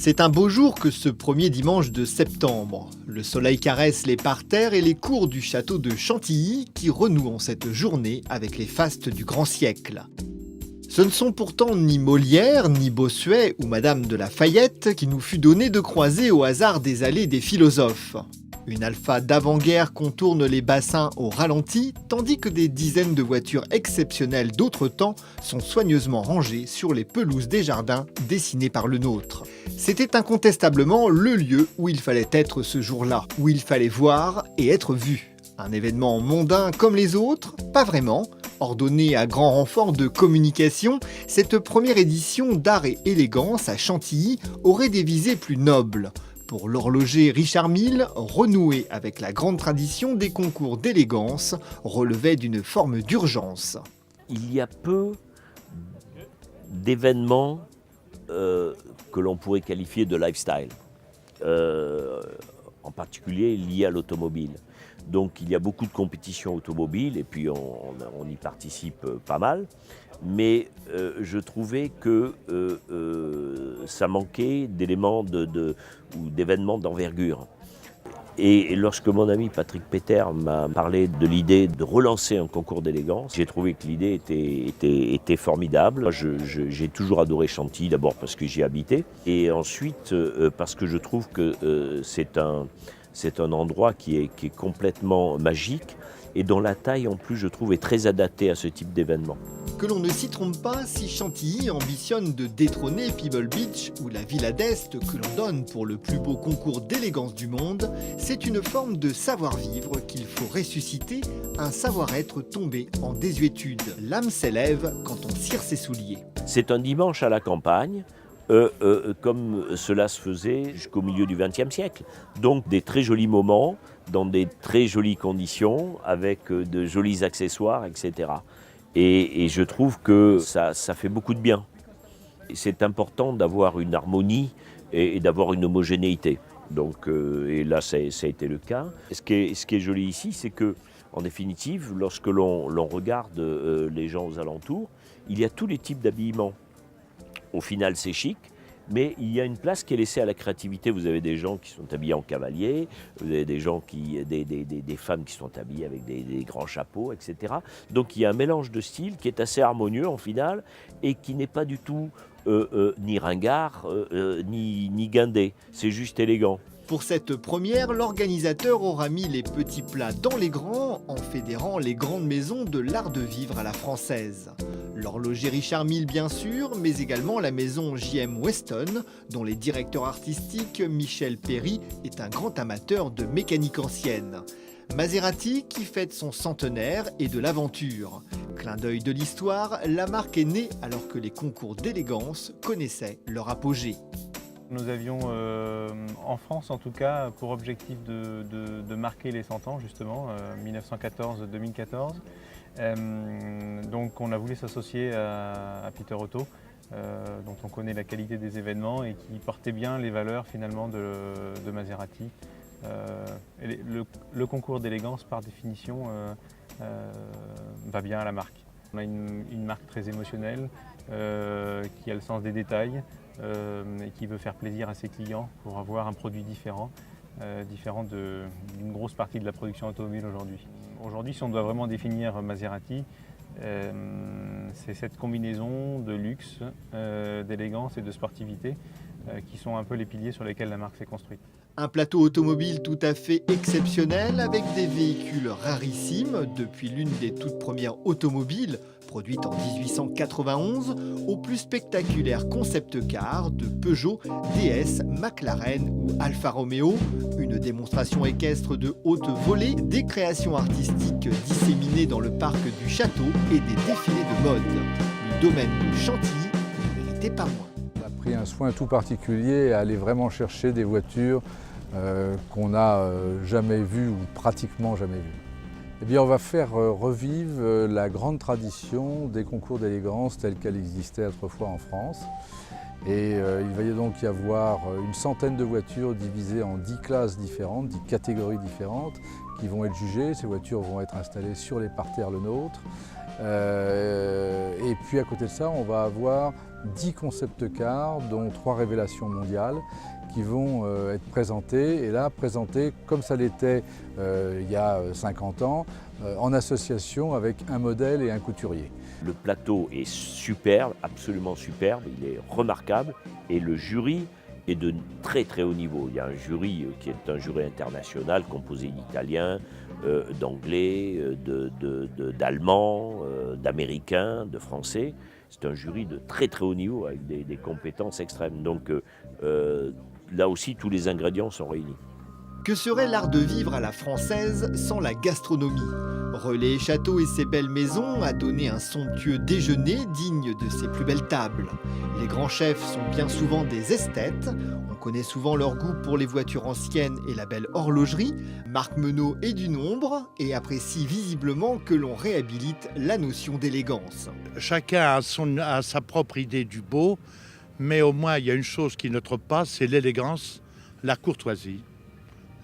C'est un beau jour que ce premier dimanche de septembre. Le soleil caresse les parterres et les cours du château de Chantilly qui renouent en cette journée avec les fastes du grand siècle. Ce ne sont pourtant ni Molière, ni Bossuet ou Madame de La Fayette qui nous fut donné de croiser au hasard des allées des philosophes. Une Alfa d'avant-guerre contourne les bassins au ralenti, tandis que des dizaines de voitures exceptionnelles d'autres temps sont soigneusement rangées sur les pelouses des jardins dessinés par le nôtre. C'était incontestablement le lieu où il fallait être ce jour-là, où il fallait voir et être vu. Un événement mondain comme les autres? Pas vraiment. Ordonnée à grand renfort de communication, cette première édition d'Art et Élégance à Chantilly aurait des visées plus nobles. Pour l'horloger Richard Mille, renouer avec la grande tradition des concours d'élégance relevait d'une forme d'urgence. Il y a peu d'événements que l'on pourrait qualifier de lifestyle, en particulier liés à l'automobile. Donc il y a beaucoup de compétitions automobiles et puis on y participe pas mal. Mais je trouvais que ça manquait d'éléments ou d'événements d'envergure. Et lorsque mon ami Patrick Peter m'a parlé de l'idée de relancer un concours d'élégance, j'ai trouvé que l'idée était formidable. J'ai toujours adoré Chantilly, d'abord parce que j'y habitais, et ensuite parce que je trouve que c'est un endroit qui est complètement magique et dont la taille en plus je trouve est très adaptée à ce type d'événement. Que l'on ne s'y trompe pas si Chantilly ambitionne de détrôner Pebble Beach ou la Villa d'Est que l'on donne pour le plus beau concours d'élégance du monde, c'est une forme de savoir-vivre qu'il faut ressusciter, un savoir-être tombé en désuétude. L'âme s'élève quand on cire ses souliers. C'est un dimanche à la campagne, comme cela se faisait jusqu'au milieu du XXe siècle. Donc des très jolis moments, dans des très jolies conditions, avec de jolis accessoires, etc. Et je trouve que ça fait beaucoup de bien. C'est important d'avoir une harmonie et d'avoir une homogénéité. Donc, et là, ça a été le cas. Ce qui est joli ici, c'est que, en définitive, lorsque l'on regarde les gens aux alentours, il y a tous les types d'habillements. Au final, c'est chic, mais il y a une place qui est laissée à la créativité. Vous avez des gens qui sont habillés en cavalier, vous avez des femmes qui sont habillées avec des grands chapeaux, etc. Donc il y a un mélange de styles qui est assez harmonieux en final et qui n'est pas du tout ni ringard, ni guindé. C'est juste élégant. Pour cette première, l'organisateur aura mis les petits plats dans les grands en fédérant les grandes maisons de l'art de vivre à la française. L'horloger Richard Mille bien sûr, mais également la maison J.M. Weston, dont les directeurs artistiques Michel Perry est un grand amateur de mécanique ancienne. Maserati qui fête son centenaire et de l'aventure. Clin d'œil de l'histoire, la marque est née alors que les concours d'élégance connaissaient leur apogée. Nous avions, en France en tout cas, pour objectif de marquer les 100 ans justement, 1914-2014. Donc on a voulu s'associer à Peter Otto, dont on connaît la qualité des événements et qui portait bien les valeurs finalement de Maserati. Le concours d'élégance par définition va bien à la marque. On a une marque très émotionnelle qui a le sens des détails et qui veut faire plaisir à ses clients pour avoir un produit différent d'une grosse partie de la production automobile aujourd'hui. Aujourd'hui, si on doit vraiment définir Maserati, c'est cette combinaison de luxe, d'élégance et de sportivité qui sont un peu les piliers sur lesquels la marque s'est construite. Un plateau automobile tout à fait exceptionnel avec des véhicules rarissimes depuis l'une des toutes premières automobiles produite en 1891 au plus spectaculaire concept car de Peugeot, DS, McLaren ou Alfa Romeo, une démonstration équestre de haute volée, des créations artistiques disséminées dans le parc du château et des défilés de mode. Le domaine de Chantilly ne méritait pas moins. On a pris un soin tout particulier à aller vraiment chercher des voitures qu'on n'a jamais vues ou pratiquement jamais vues. Eh bien, on va faire revivre la grande tradition des concours d'élégance telle qu'elle existait autrefois en France. Et il va donc y avoir une centaine de voitures divisées en 10 classes différentes, 10 catégories différentes qui vont être jugées. Ces voitures vont être installées sur les parterres le nôtre Et puis à côté de ça, on va avoir 10 concept cars, dont 3 révélations mondiales, qui vont être présentés, et là présentés comme ça l'était il y a 50 ans, en association avec un modèle et un couturier. Le plateau est superbe, absolument superbe, il est remarquable, et le jury est de très très haut niveau. Il y a un jury qui est un jury international composé d'Italiens, d'Anglais, d'Allemands, d'Américains, de Français. C'est un jury de très très haut niveau avec des compétences extrêmes. Donc là aussi, tous les ingrédients sont réunis. Que serait l'art de vivre à la française sans la gastronomie? Relais Château et ses belles maisons a donné un somptueux déjeuner digne de ses plus belles tables. Les grands chefs sont bien souvent des esthètes. On connaît souvent leur goût pour les voitures anciennes et la belle horlogerie. Marc Menot est du nombre et apprécie visiblement que l'on réhabilite la notion d'élégance. Chacun a sa propre idée du beau, mais au moins il y a une chose qui ne trompe pas, c'est l'élégance, la courtoisie,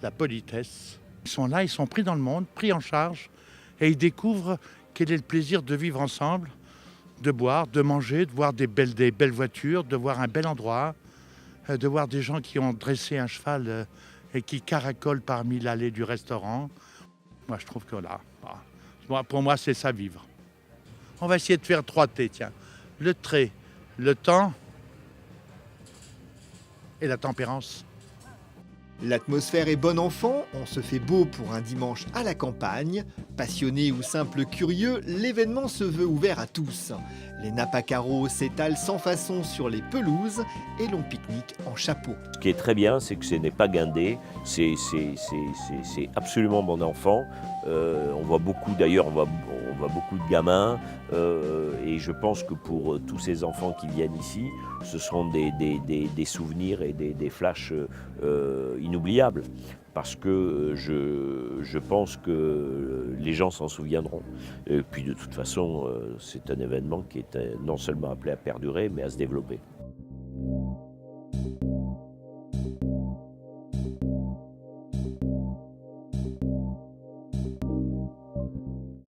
la politesse. Ils sont là, ils sont pris dans le monde, pris en charge, et ils découvrent quel est le plaisir de vivre ensemble, de boire, de manger, de voir des belles voitures, de voir un bel endroit, de voir des gens qui ont dressé un cheval et qui caracolent parmi l'allée du restaurant. Moi, je trouve que là, pour moi, c'est ça vivre. On va essayer de faire 3 T, tiens. Le trait, le temps et la tempérance. L'atmosphère est bon enfant, on se fait beau pour un dimanche à la campagne. Passionné ou simple curieux, l'événement se veut ouvert à tous. Les nappes à carreaux s'étalent sans façon sur les pelouses et l'on pique-nique en chapeau. Ce qui est très bien, c'est que ce n'est pas guindé, c'est absolument bon enfant. On voit beaucoup, d'ailleurs, on voit beaucoup de gamins, et je pense que pour tous ces enfants qui viennent ici, ce seront des souvenirs et des flashs inoubliables. Parce que je pense que les gens s'en souviendront. Et puis de toute façon, c'est un événement qui est non seulement appelé à perdurer, mais à se développer.